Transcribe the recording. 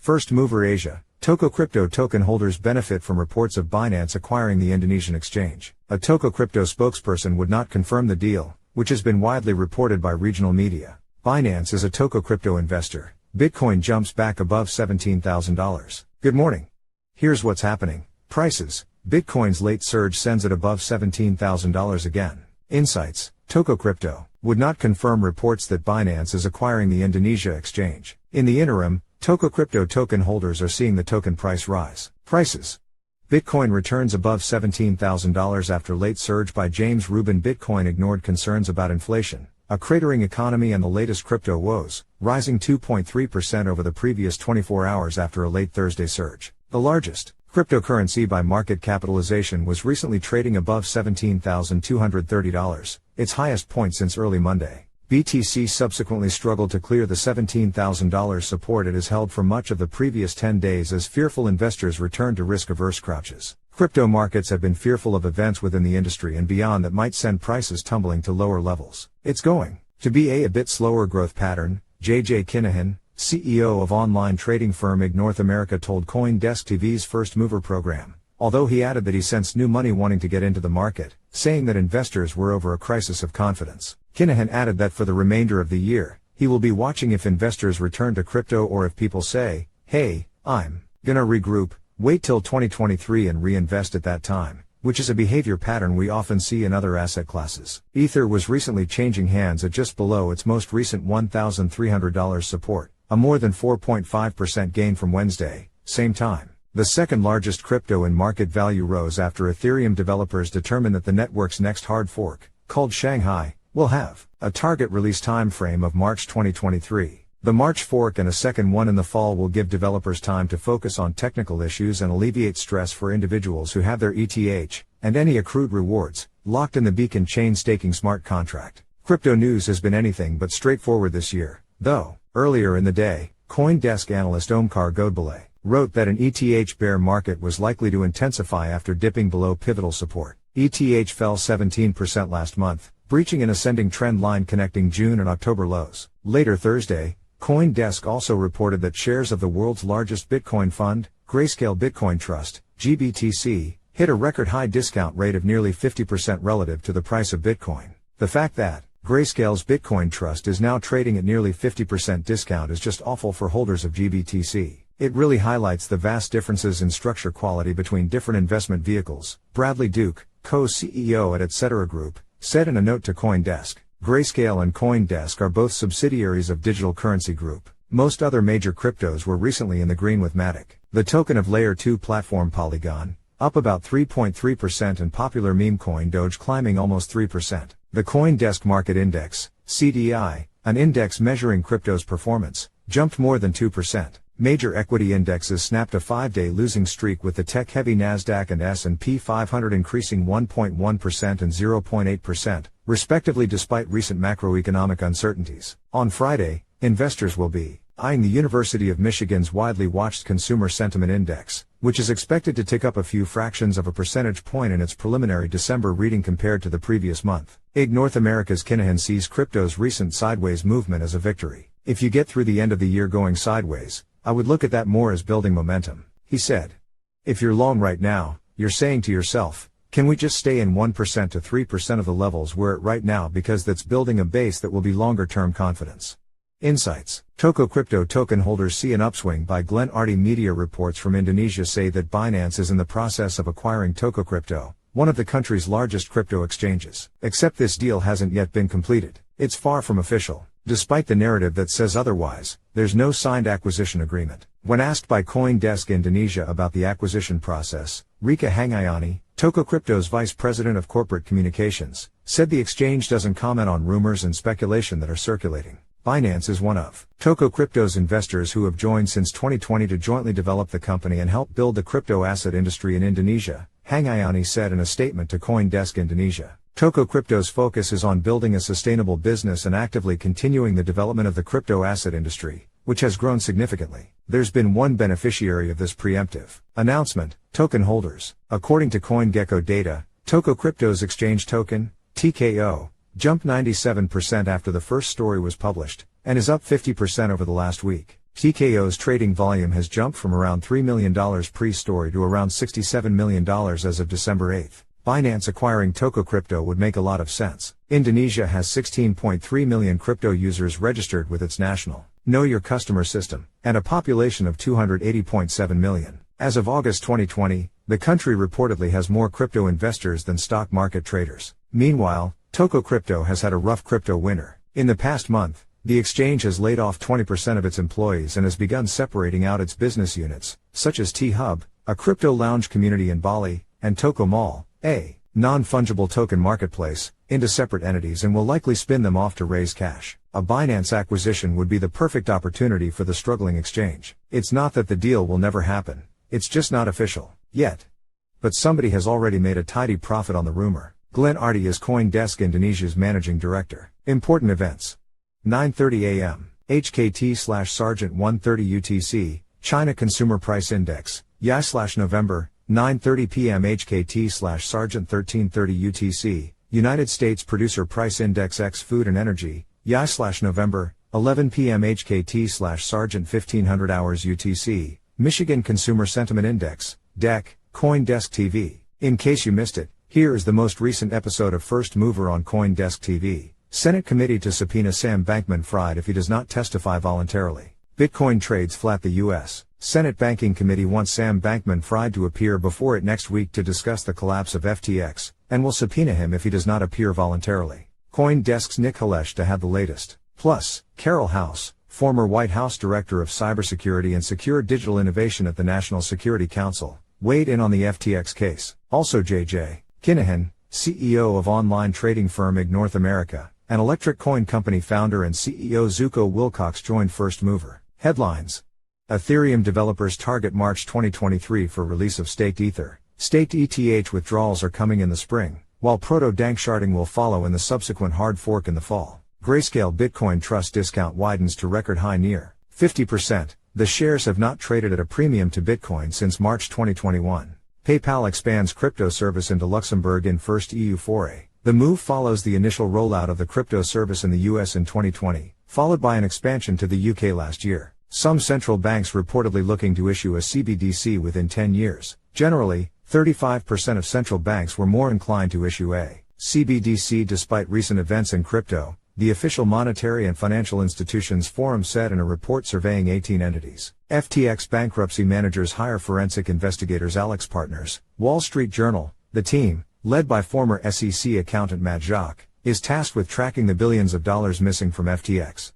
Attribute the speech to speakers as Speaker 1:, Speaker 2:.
Speaker 1: First mover Asia. Tokocrypto token holders benefit from reports of Binance acquiring the Indonesian exchange. A Tokocrypto spokesperson would not confirm the deal, which has been widely reported by regional media. Binance is a Tokocrypto investor. Bitcoin jumps back above $17,000. Good morning. Here's what's happening. Prices. Bitcoin's late surge sends it above $17,000 again. Insights. Tokocrypto would not confirm reports that Binance is acquiring the Indonesia exchange. In the interim, Tokocrypto token holders are seeing the token price rise. Prices. Bitcoin returns above $17,000 after late surge by James Rubin. Bitcoin ignored concerns about inflation, a cratering economy and the latest crypto woes, rising 2.3% over the previous 24 hours after a late Thursday surge. The largest cryptocurrency by market capitalization was recently trading above $17,230, its highest point since early Monday. BTC subsequently struggled to clear the $17,000 support it has held for much of the previous 10 days as fearful investors return to risk-averse crouches. Crypto markets have been fearful of events within the industry and beyond that might send prices tumbling to lower levels. It's going to be a bit slower growth pattern, J.J. Kinahan, CEO of online trading firm IG North America told CoinDesk TV's First Mover program, although he added that he sensed new money wanting to get into the market, saying that investors were over a crisis of confidence. Kinahan added that for the remainder of the year, he will be watching if investors return to crypto or if people say, hey, I'm gonna regroup, wait till 2023 and reinvest at that time, which is a behavior pattern we often see in other asset classes. Ether was recently changing hands at just below its most recent $1,300 support, a more than 4.5% gain from Wednesday, same time. The second largest crypto in market value rose after Ethereum developers determined that the network's next hard fork, called Shanghai, will have a target release time frame of March 2023. The March fork and a second one in the fall will give developers time to focus on technical issues and alleviate stress for individuals who have their ETH, and any accrued rewards, locked in the Beacon chain staking smart contract. Crypto news has been anything but straightforward this year, though. Earlier in the day, CoinDesk analyst Omkar Godbole wrote that an ETH bear market was likely to intensify after dipping below pivotal support. ETH fell 17% last month, breaching an ascending trend line connecting June and October lows. Later Thursday, CoinDesk also reported that shares of the world's largest Bitcoin fund, Grayscale Bitcoin Trust, GBTC, hit a record high discount rate of nearly 50% relative to the price of Bitcoin. The fact that Grayscale's Bitcoin Trust is now trading at nearly 50% discount is just awful for holders of GBTC. It really highlights the vast differences in structure quality between different investment vehicles, Bradley Duke, co-CEO at Etc. Group, said in a note to CoinDesk. Grayscale and CoinDesk are both subsidiaries of Digital Currency Group. Most other major cryptos were recently in the green with Matic, the token of Layer 2 platform Polygon, up about 3.3% and popular meme coin Doge climbing almost 3%. The CoinDesk Market Index, CDI, an index measuring crypto's performance, jumped more than 2%. Major equity indexes snapped a 5-day losing streak with the tech-heavy Nasdaq and S&P 500 increasing 1.1% and 0.8%, respectively despite recent macroeconomic uncertainties. On Friday, investors will be eyeing the University of Michigan's widely watched Consumer Sentiment Index, which is expected to tick up a few fractions of a percentage point in its preliminary December reading compared to the previous month. IG North America's Kinahan sees crypto's recent sideways movement as a victory. If you get through the end of the year going sideways, I would look at that more as building momentum, he said. If you're long right now, you're saying to yourself, can we just stay in 1% to 3% of the levels we're at right now because that's building a base that will be longer-term confidence. Insights. Tokocrypto token holders see an upswing by Glenn Arty. Media reports from Indonesia say that Binance is in the process of acquiring Tokocrypto, one of the country's largest crypto exchanges. Except this deal hasn't yet been completed. It's far from official. Despite the narrative that says otherwise, there's no signed acquisition agreement. When asked by CoinDesk Indonesia about the acquisition process, Rika Hangayani, Tokocrypto's vice president of corporate communications, said the exchange doesn't comment on rumors and speculation that are circulating. Binance is one of Tokocrypto's investors who have joined since 2020 to jointly develop the company and help build the crypto asset industry in Indonesia, Hangayani said in a statement to CoinDesk Indonesia. Tokocrypto's focus is on building a sustainable business and actively continuing the development of the crypto asset industry, which has grown significantly. There's been one beneficiary of this preemptive announcement, token holders. According to CoinGecko data, Tokocrypto's exchange token, TKO, jumped 97% after the first story was published, and is up 50% over the last week. TKO's trading volume has jumped from around $3 million pre-story to around $67 million as of December 8. Binance acquiring Tokocrypto would make a lot of sense. Indonesia has 16.3 million crypto users registered with its national Know Your Customer system, and a population of 280.7 million. As of August 2020, the country reportedly has more crypto investors than stock market traders. Meanwhile, Tokocrypto has had a rough crypto winter. In the past month, the exchange has laid off 20% of its employees and has begun separating out its business units, such as T-Hub, a crypto lounge community in Bali, and Toko Mall, a non-fungible token marketplace, into separate entities and will likely spin them off to raise cash. A Binance acquisition would be the perfect opportunity for the struggling exchange. It's not that the deal will never happen, it's just not official yet. But somebody has already made a tidy profit on the rumor. Glenn Arty is CoinDesk Indonesia's managing director. Important events. 9:30 a.m. HKT/Sergeant 130 UTC, China Consumer Price Index, YI/November, 9:30 p.m. HKT/Sergeant 1330 UTC, United States Producer Price Index X Food and Energy, YI/November, 11 p.m. HKT/Sergeant 1500 hours UTC, Michigan Consumer Sentiment Index, DEC, CoinDesk TV. In case you missed it, here is the most recent episode of First Mover on CoinDesk TV. Senate committee to subpoena Sam Bankman-Fried if he does not testify voluntarily. Bitcoin trades flat. The U.S. Senate Banking Committee wants Sam Bankman-Fried to appear before it next week to discuss the collapse of FTX, and will subpoena him if he does not appear voluntarily. CoinDesk's Nick Haleshta had the latest. Plus, Carol House, former White House Director of Cybersecurity and Secure Digital Innovation at the National Security Council, weighed in on the FTX case. Also J.J. Kinahan, CEO of online trading firm IG North America, and electric coin company founder and CEO Zuko Wilcox joined First Mover. Headlines. Ethereum developers target March 2023 for release of staked Ether. Staked ETH withdrawals are coming in the spring, while proto-danksharding will follow in the subsequent hard fork in the fall. Grayscale Bitcoin Trust discount widens to record high near 50%. The shares have not traded at a premium to Bitcoin since March 2021. PayPal expands crypto service into Luxembourg in first EU foray. The move follows the initial rollout of the crypto service in the US in 2020, followed by an expansion to the UK last year. Some central banks reportedly looking to issue a CBDC within 10 years. Generally, 35% of central banks were more inclined to issue a CBDC despite recent events in crypto, the official Monetary and Financial Institutions Forum said in a report surveying 18 entities. FTX bankruptcy managers hire forensic investigators. AlixPartners, Wall Street Journal. The team, led by former SEC accountant Matt Jacques, is tasked with tracking the billions of dollars missing from FTX.